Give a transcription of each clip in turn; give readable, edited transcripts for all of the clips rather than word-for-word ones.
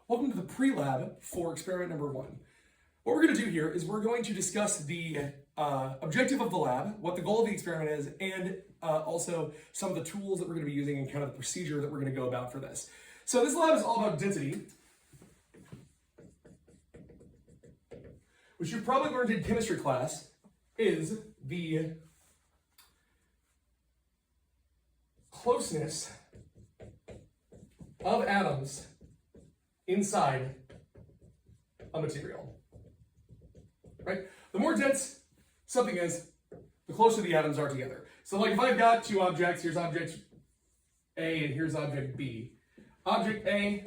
Welcome to the pre-lab for experiment number 1. What we're going to do here is we're going to discuss the objective of the lab, what the goal of the experiment is, and also some of the tools that we're going to be using and kind of the procedure that we're going to go about for this. So this lab is all about density, which you've probably learned in chemistry class is the closeness of atoms inside a material, right? The more dense something is, the closer the atoms are together. So like if I've got two objects, here's object A and here's object B. Object A,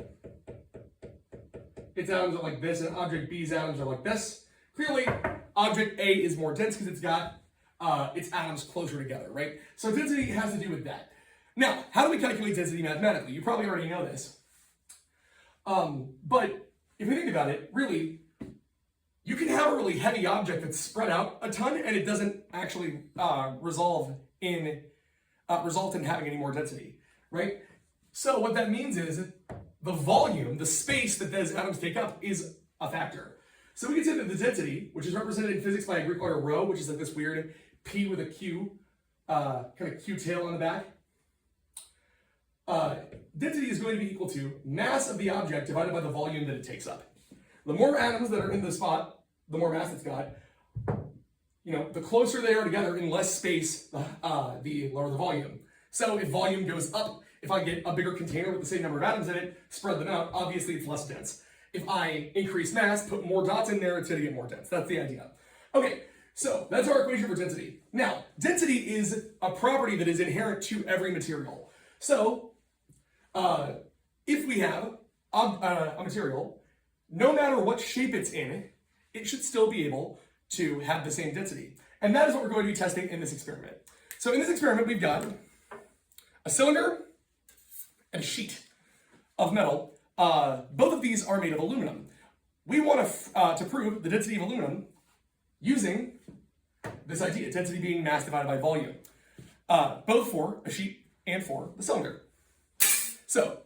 its atoms are like this, and object B's atoms are like this. Clearly, object A is more dense because it's got its atoms closer together, right? So density has to do with that. Now, how do we calculate density mathematically? You probably already know this. But if you think about it, really, you can have a really heavy object that's spread out a ton and it doesn't actually result in having any more density, right? So what that means is the volume, the space that those atoms take up is a factor. So we can say that the density, which is represented in physics by a Greek letter rho, which is like this weird P with a Q, kind of Q tail on the back. Density is going to be equal to mass of the object divided by the volume that it takes up. The more atoms that are in the spot, the more mass it's got. You know, the closer they are together in less space, the lower the volume. So if volume goes up, if I get a bigger container with the same number of atoms in it, spread them out, obviously it's less dense. If I increase mass, put more dots in there, it's going to get more dense. That's the idea. Okay, so that's our equation for density. Now, density is a property that is inherent to every material. So, if we have a material, no matter what shape it's in, it should still be able to have the same density. And that is what we're going to be testing in this experiment. So in this experiment, we've got a cylinder and a sheet of metal. Both of these are made of aluminum. We want to prove the density of aluminum using this idea, density being mass divided by volume, both for a sheet and for the cylinder. So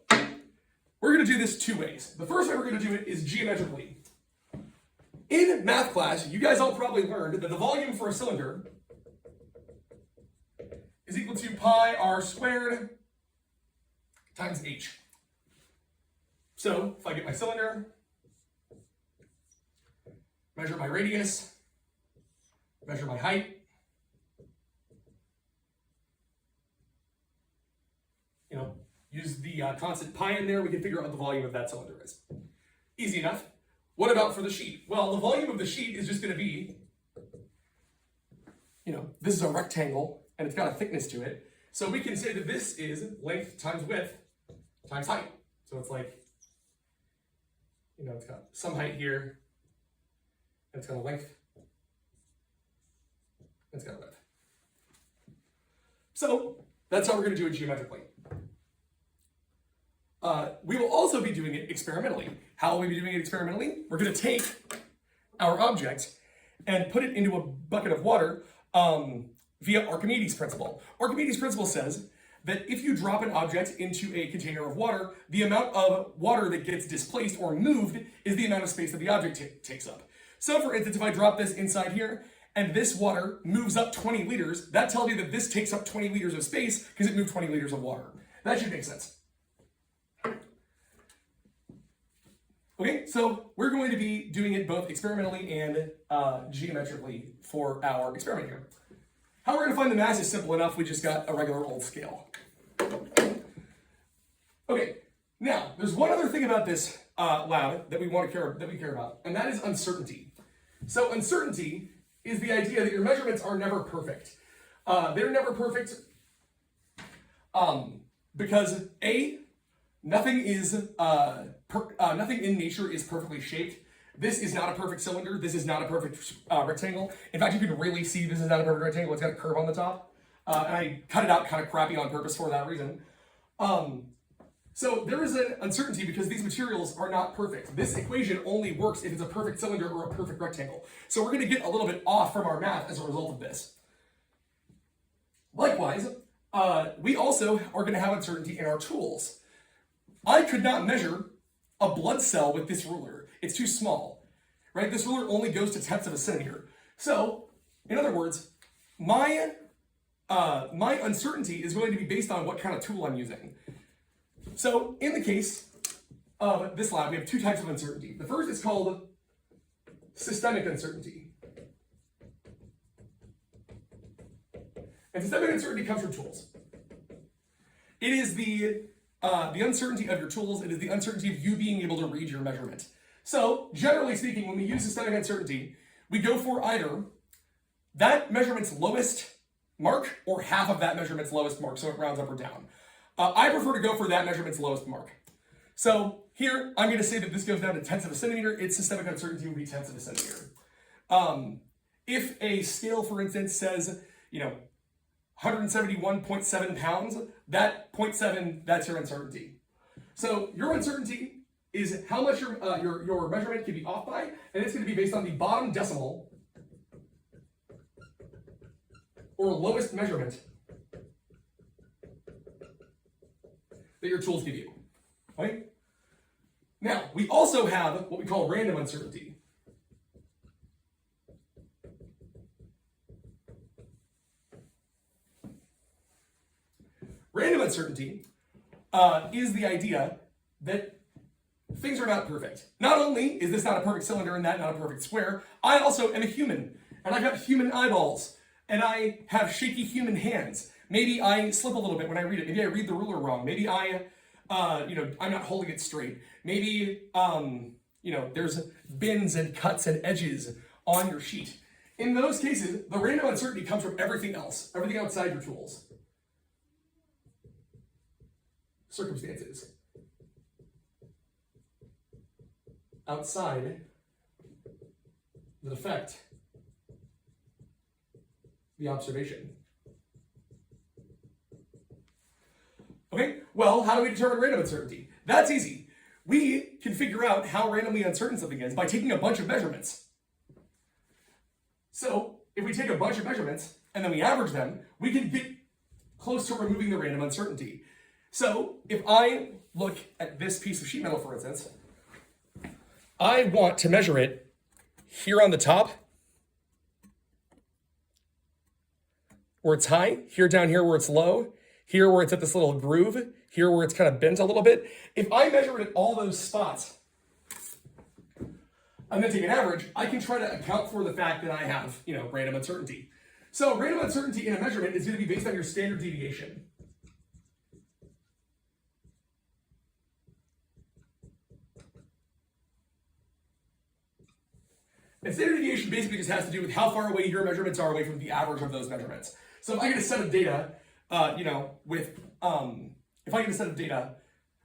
we're going to do this two ways. The first way we're going to do it is geometrically. In math class, you guys all probably learned that the volume for a cylinder is equal to pi r squared times h. So if I get my cylinder, measure my radius, measure my height, use the constant pi in there, we can figure out what the volume of that cylinder is. Easy enough. What about for the sheet? Well, the volume of the sheet is just going to be, this is a rectangle, and it's got a thickness to it. So we can say that this is length times width times height. So it's like, it's got some height here, and it's got a length, and it's got a width. So that's how we're going to do it geometrically. We will also be doing it experimentally. How will we be doing it experimentally? We're going to take our object and put it into a bucket of water via Archimedes' principle. Archimedes' principle says that if you drop an object into a container of water, the amount of water that gets displaced or moved is the amount of space that the object takes up. So for instance, if I drop this inside here and this water moves up 20 liters, that tells you that this takes up 20 liters of space because it moved 20 liters of water. That should make sense. Okay, so we're going to be doing it both experimentally and geometrically for our experiment here. How we're going to find the mass is simple enough. We just got a regular old scale. Okay, now there's one other thing about this lab that we care about, and that is uncertainty. So uncertainty is the idea that your measurements are never perfect. They're never perfect because nothing in nature is perfectly shaped. This is not a perfect cylinder. This is not a perfect rectangle. In fact, you can really see this is not a perfect rectangle. It's got a curve on the top. And I cut it out kind of crappy on purpose for that reason. So there is an uncertainty because these materials are not perfect. This equation only works if it's a perfect cylinder or a perfect rectangle. So we're going to get a little bit off from our math as a result of this. Likewise, we also are going to have uncertainty in our tools. I could not measure a blood cell with this ruler. It's too small, right? This ruler only goes to tenths of a centimeter. So, in other words, my uncertainty is going to be based on what kind of tool I'm using. So, in the case of this lab, we have two types of uncertainty. The first is called systemic uncertainty. And systemic uncertainty comes from tools. It is the uncertainty of your tools. It is the uncertainty of you being able to read your measurement. So, generally speaking, when we use systemic uncertainty, we go for either that measurement's lowest mark or half of that measurement's lowest mark, so it rounds up or down. I prefer to go for that measurement's lowest mark. So here, I'm going to say that this goes down to tenths of a centimeter. Its systemic uncertainty will be tenths of a centimeter. If a scale, for instance, says, 171.7 pounds, that 0.7, that's your uncertainty. So your uncertainty is how much your measurement can be off by, and it's going to be based on the bottom decimal or lowest measurement that your tools give you, right? Now, we also have what we call random uncertainty. Random uncertainty is the idea that things are not perfect. Not only is this not a perfect cylinder and that not a perfect square, I also am a human, and I've got human eyeballs, and I have shaky human hands. Maybe I slip a little bit when I read it. Maybe I read the ruler wrong. Maybe I'm not holding it straight. Maybe, there's bends and cuts and edges on your sheet. In those cases, the random uncertainty comes from everything else, everything outside your tools. Circumstances. Outside the defect, the observation. Okay, well, how do we determine random uncertainty? That's easy. We can figure out how randomly uncertain something is by taking a bunch of measurements. So, if we take a bunch of measurements and then we average them, we can get close to removing the random uncertainty. So, if I look at this piece of sheet metal, for instance, I want to measure it here on the top, where it's high, here down here where it's low, here where it's at this little groove, here where it's kind of bent a little bit. If I measure it at all those spots, and then take an average, I can try to account for the fact that I have, random uncertainty. So random uncertainty in a measurement is going to be based on your standard deviation. And standard deviation basically just has to do with how far away your measurements are away from the average of those measurements. So if I get a set of data, if I get a set of data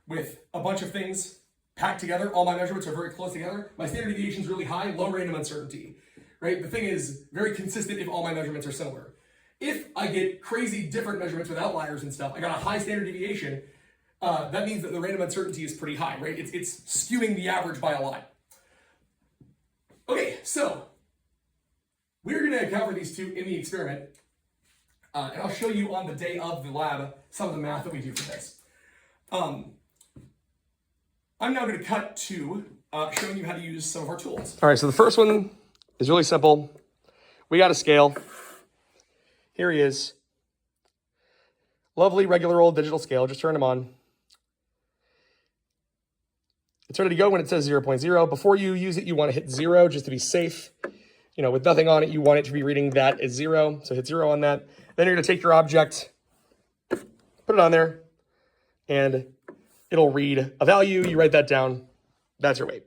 with a bunch of things packed together, all my measurements are very close together, my standard deviation is really high, low random uncertainty, right? The thing is very consistent if all my measurements are similar. If I get crazy different measurements with outliers and stuff, I got a high standard deviation, that means that the random uncertainty is pretty high, right? It's skewing the average by a lot. Okay, so we're going to account for these two in the experiment, and I'll show you on the day of the lab some of the math that we do for this. I'm now going to cut to showing you how to use some of our tools. All right, so the first one is really simple. We got a scale. Here he is. Lovely, regular old digital scale. Just turn them on. It's ready to go when it says 0.0. Before you use it, you want to hit 0 just to be safe. With nothing on it, you want it to be reading that as 0. So hit 0 on that. Then you're going to take your object, put it on there, and it'll read a value. You write that down. That's your weight.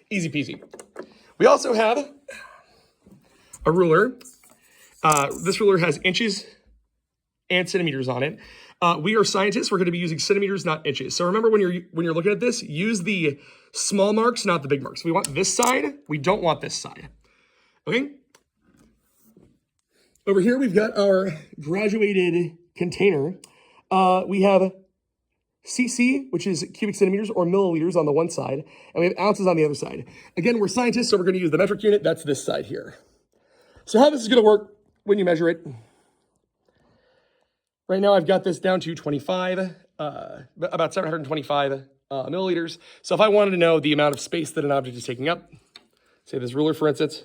Easy peasy. We also have a ruler. This ruler has inches and centimeters on it. We are scientists. We're going to be using centimeters, not inches. So remember when you're looking at this, use the small marks, not the big marks. We want this side. We don't want this side. Okay? Over here, we've got our graduated container. We have CC, which is cubic centimeters or milliliters on the one side, and we have ounces on the other side. Again, we're scientists, so we're going to use the metric unit. That's this side here. So how this is going to work when you measure it. Right now, I've got this down to 25, about 725 milliliters. So if I wanted to know the amount of space that an object is taking up, say this ruler, for instance,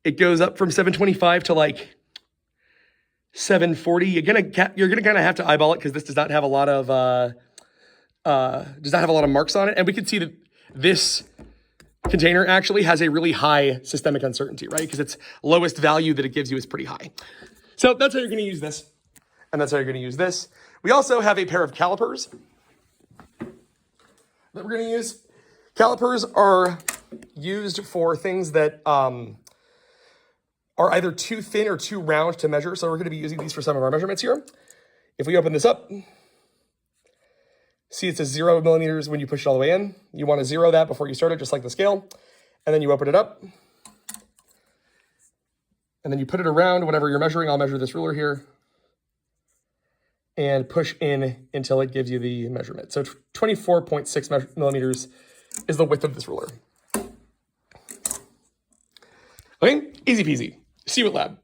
it goes up from 725 to like 740. You're gonna kind of have to eyeball it because this does not have a lot of marks on it, and we can see that this container actually has a really high systemic uncertainty, right? Because its lowest value that it gives you is pretty high. So that's how you're going to use this, and that's how you're going to use this. We also have a pair of calipers that we're going to use. Calipers are used for things that are either too thin or too round to measure. So we're going to be using these for some of our measurements here. If we open this up, see it says 0 millimeters when you push it all the way in. You want to zero that before you start it, just like the scale. And then you open it up. And then you put it around whatever you're measuring. I'll measure this ruler here. And push in until it gives you the measurement. So 24.6 millimeters is the width of this ruler. Okay, easy peasy. See you at lab.